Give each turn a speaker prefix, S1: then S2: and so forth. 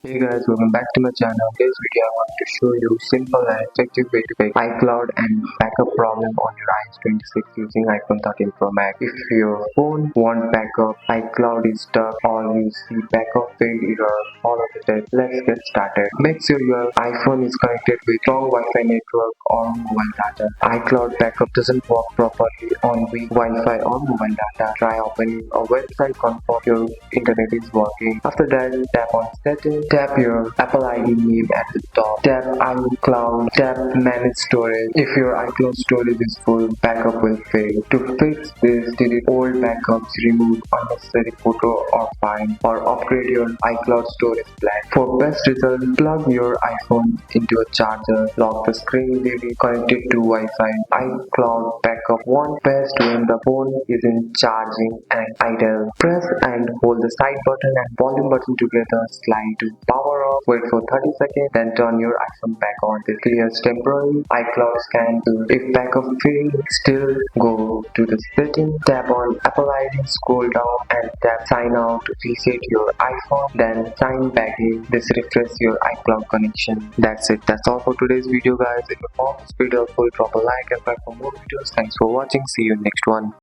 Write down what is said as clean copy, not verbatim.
S1: Hey guys, welcome back to my channel. In this video, I want to show you simple and effective way to fix iCloud and backup problem on your iOS 26 using iPhone 13 Pro Max. If your phone won't backup, iCloud is stuck, or you see backup failed error, follow the steps. Let's get started. Make sure your iPhone is connected with strong Wi-Fi network or mobile data. iCloud backup doesn't work properly on weak Wi-Fi or mobile data. Try opening a website, confirm your internet is working. After that, tap on settings. Tap your Apple ID name at the top. Tap iCloud. Tap Manage Storage. If your iCloud storage is full, backup will fail. To fix this, delete old backups, remove unnecessary photo or file, or upgrade your iCloud storage plan. For best result, plug your iPhone into a charger, lock the screen, leave it connected to Wi-Fi. iCloud backup works best when the phone is in charging and idle. Press and hold the side button and volume button together. Slide to power off. Wait for 30 seconds. Then turn your iPhone back on. This clears temporary iCloud scan. If backup fails, still go to the settings. Tap on Apple ID. Scroll down and tap Sign Out to reset your iPhone. Then sign back in. This refresh your iCloud connection. That's it. That's all for today's video, guys. If you found this video helpful, drop a like and subscribe for more videos. Thanks for watching. See you in next one.